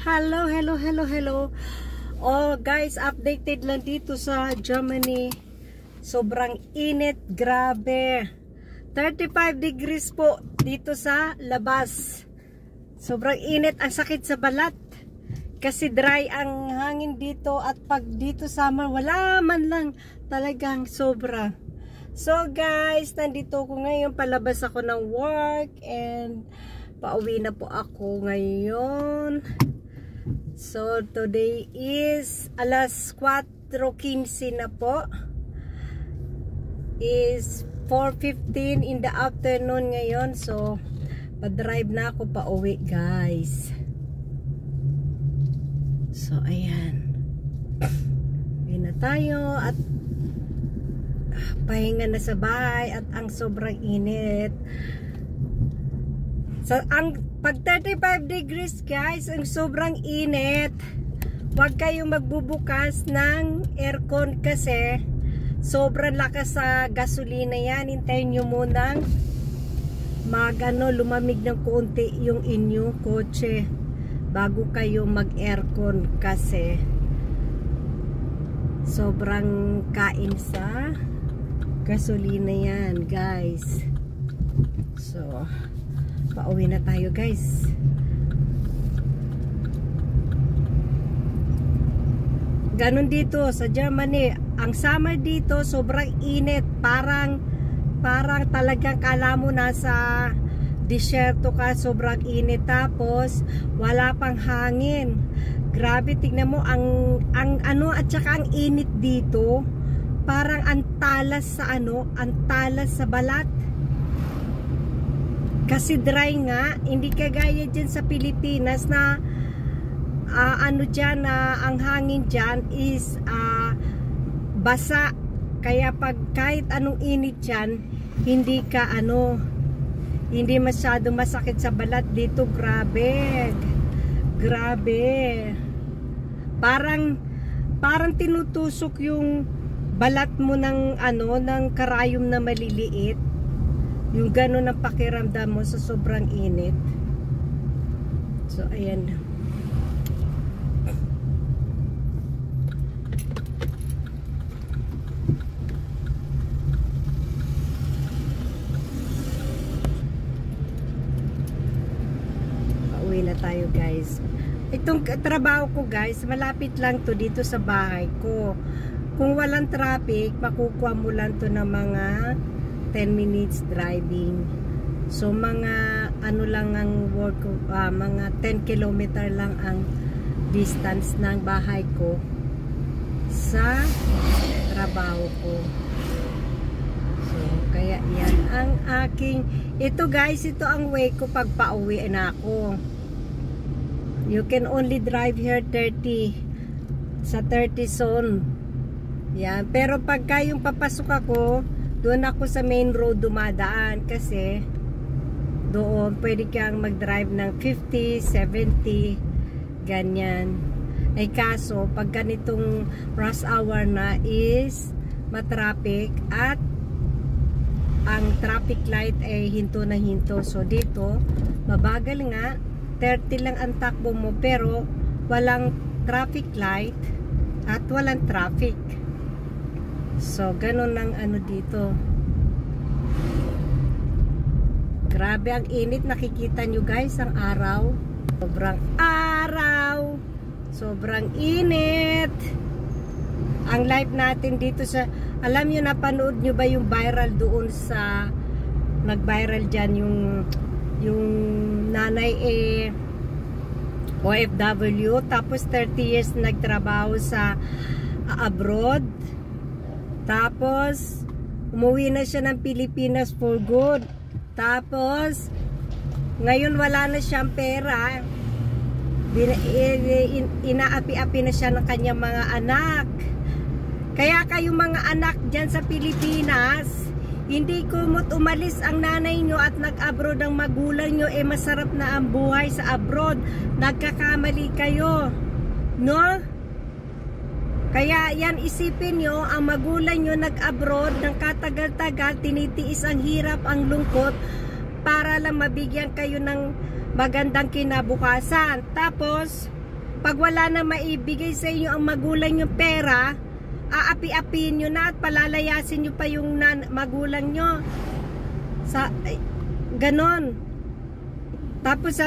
Hello, hello, hello, hello. Oh guys, updated lang dito sa Germany. Sobrang init, grabe. 35 degrees po dito sa labas. Sobrang init, ang sakit sa balat. Kasi dry ang hangin dito at pag dito summer, wala man lang, talagang sobra. So guys, nandito ko ngayon, palabas ako ng work and pauwi na po ako ngayon. So today is alas 4:15 na po. Is 4:15 in the afternoon ngayon. So pa-drive na ako pauwi guys. So ayan. Uwi na tayo at pahinga na sa bahay at ang sobrang init. So, pag 35 degrees guys, ang sobrang init. Huwag kayong magbubukas ng aircon kasi sobrang lakas sa gasolina yan. Hintayin nyo munang lumamig ng konti yung inyong kotse bago kayo mag-aircon kasi sobrang kain sa gasolina yan guys. So pauwi na tayo guys. Ganon dito sa Germany. Ang summer dito sobrang init. Parang talagang kala mo nasa disyerto ka. Sobrang init. Tapos wala pang hangin. Grabe, tignan mo ang ano at saka ang init dito. Parang ang talas sa balat. Kasi dry nga, hindi kagaya dyan sa Pilipinas na ang hangin dyan is basa. Kaya pag kahit anong init dyan, hindi masyado masakit sa balat. Dito grabe. Parang tinutusok yung balat mo ng karayom na maliliit. Yung gano'n ang pakiramdam mo sa sobrang init. So, ayan. Pauwi na tayo guys. Itong trabaho ko guys, malapit lang to dito sa bahay ko. Kung walang traffic, makukuha mo lang to ng mga 10 minutes driving. So mga lang ang work ko, mga 10 kilometer lang ang distance ng bahay ko sa trabaho ko. So kaya yan ang aking, ito guys, ito ang way ko pag pauwi na ako. You can only drive here 30 sa 30 zone. Yan, pero pagka yung papasok ako, doon ako sa main road dumadaan kasi doon pwede kang mag-drive ng 50, 70 ganyan. Ay kaso pag ganitong rush hour na is matraffic at ang traffic light ay hinto na hinto. So dito mabagal nga, 30 lang ang takbo mo pero walang traffic light at walang traffic. So, ganun ang dito. Grabe ang init. Nakikita nyo guys, ang araw. Sobrang araw. Sobrang init. Ang live natin dito sa, alam nyo, napanood nyo ba yung viral doon sa, nag-viral dyan yung nanay OFW. Tapos 30 years nagtrabaho sa abroad. Tapos, umuwi na siya ng Pilipinas for good. Tapos, ngayon wala na siyang pera. Inaapi-api na siya ng kanyang mga anak. Kaya kayong mga anak dyan sa Pilipinas, hindi kumot umalis ang nanay nyo at nag-abroad ang magulang nyo, masarap na ang buhay sa abroad. Nagkakamali kayo. No? Kaya yan, isipin nyo, ang magulang nyo nag-abroad ng katagal-tagal, tinitiis ang hirap, ang lungkot, para lang mabigyan kayo ng magandang kinabukasan. Tapos, pag wala na maibigay sa inyo ang magulang yung pera, aapi-apiin nyo na at palalayasin nyo pa yung magulang nyo. Ganon. Tapos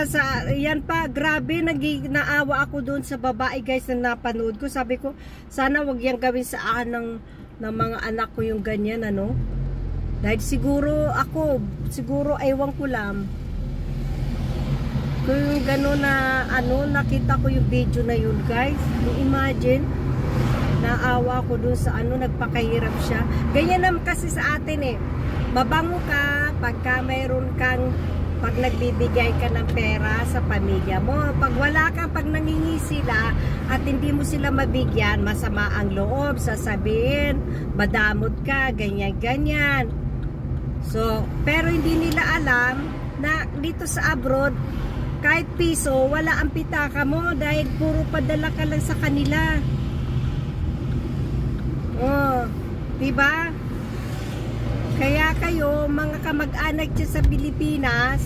yan pa, grabe, naawa ako doon sa babae guys na napanood ko. Sabi ko, sana wag yan gawin sa akin ng mga anak ko yung ganyan, ano. Dahil siguro ewan ko lang. Kung yung gano'n na, nakita ko yung video na yun guys. Imagine, naawa ko dun sa nagpakahirap siya. Ganyan naman kasi sa atin mabango ka pagka mayroon kang, pag nagbibigay ka ng pera sa pamilya mo. Pag wala kang, pag nangingi sila at hindi mo sila mabigyan, masama ang loob, sasabihin, madamot ka, ganyan-ganyan. So, pero hindi nila alam na dito sa abroad, kahit piso, wala ang pitaka mo dahil puro padala ka lang sa kanila. Oh, diba? Kaya kayo, mga kamag-anak dyan sa Pilipinas,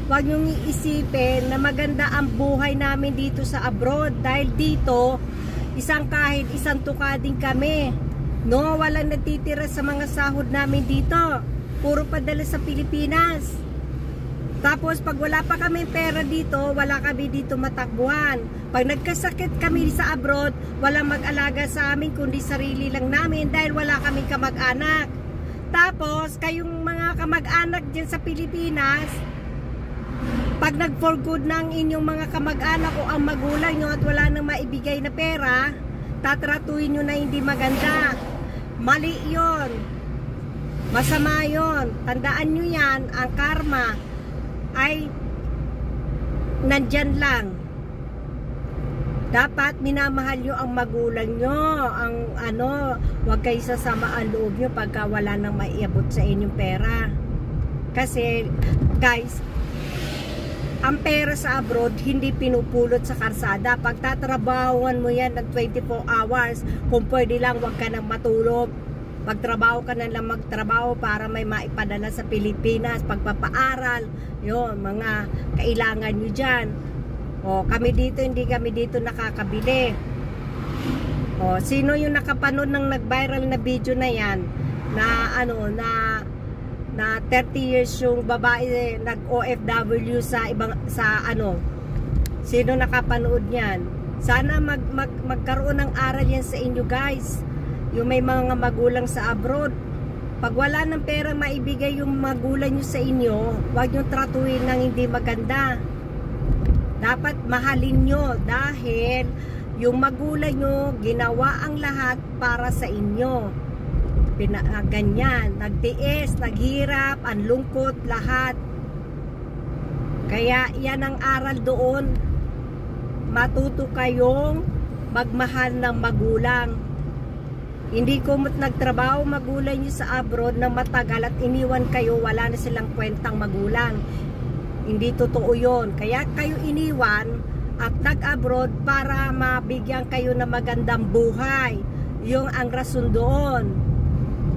huwag niyong iisipin na maganda ang buhay namin dito sa abroad. Dahil dito, kahit isang tuka din kami. No, walang natitira sa mga sahod namin dito. Puro padala sa Pilipinas. Tapos pag wala pa kami pera dito, wala kami dito matakbuhan. Pag nagkasakit kami sa abroad, walang mag-alaga sa amin kundi sarili lang namin dahil wala kaming kamag-anak. Tapos kayong mga kamag-anak dyan sa Pilipinas, pag nag-for good na ang inyong mga kamag-anak o ang magulang nyo at wala nang maibigay na pera, tatratuin nyo na hindi maganda. Mali yun. Masama yun. Tandaan nyo yan, ang karma ay nandyan lang. Dapat minamahal nyo ang magulang nyo, huwag kayo sasama ang loob nyo pagka wala nang maiabot sa inyong pera. Kasi guys, ang pera sa abroad hindi pinupulot sa karsada. Pag tatrabahuan mo yan ng 24 hours, kung pwede lang huwag ka nang matulog. Magtrabaho ka na lang magtrabaho para may maipadala sa Pilipinas, pagpapaaral, yun, mga kailangan nyo dyan. O, kami dito, hindi kami dito nakakabili. O, sino yung nakapanood ng nag-viral na video na yan, na 30 years yung babae nag-OFW sino nakapanood niyan? Sana magkaroon ng aral yan sa inyo guys. Yung may mga magulang sa abroad, pag wala ng pera maibigay yung magulang nyo sa inyo, huwag nyo tratuhin ng hindi maganda. Dapat mahalin nyo dahil yung magulang nyo ginawa ang lahat para sa inyo. Ganyan, nagtiis, naghirap, ang lungkot, lahat. Kaya yan ang aral doon. Matuto kayong magmahal ng magulang. Hindi kumot nagtrabaho magulang nyo sa abroad na matagal at iniwan kayo, wala na silang kwentang magulang. Hindi totoo yun. Kaya kayo iniwan at nag-abroad para mabigyan kayo ng magandang buhay. Yung ang rason doon.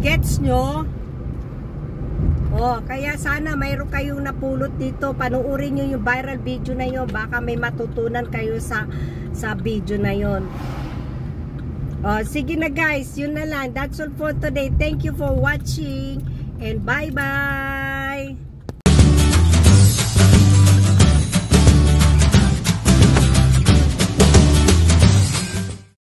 Gets nyo? Kaya sana mayroon kayong napulot dito. Panuorin nyo yung viral video na yun. Baka may matutunan kayo sa video na yun. Sige na guys, yun na lang. That's all for today. Thank you for watching and bye bye.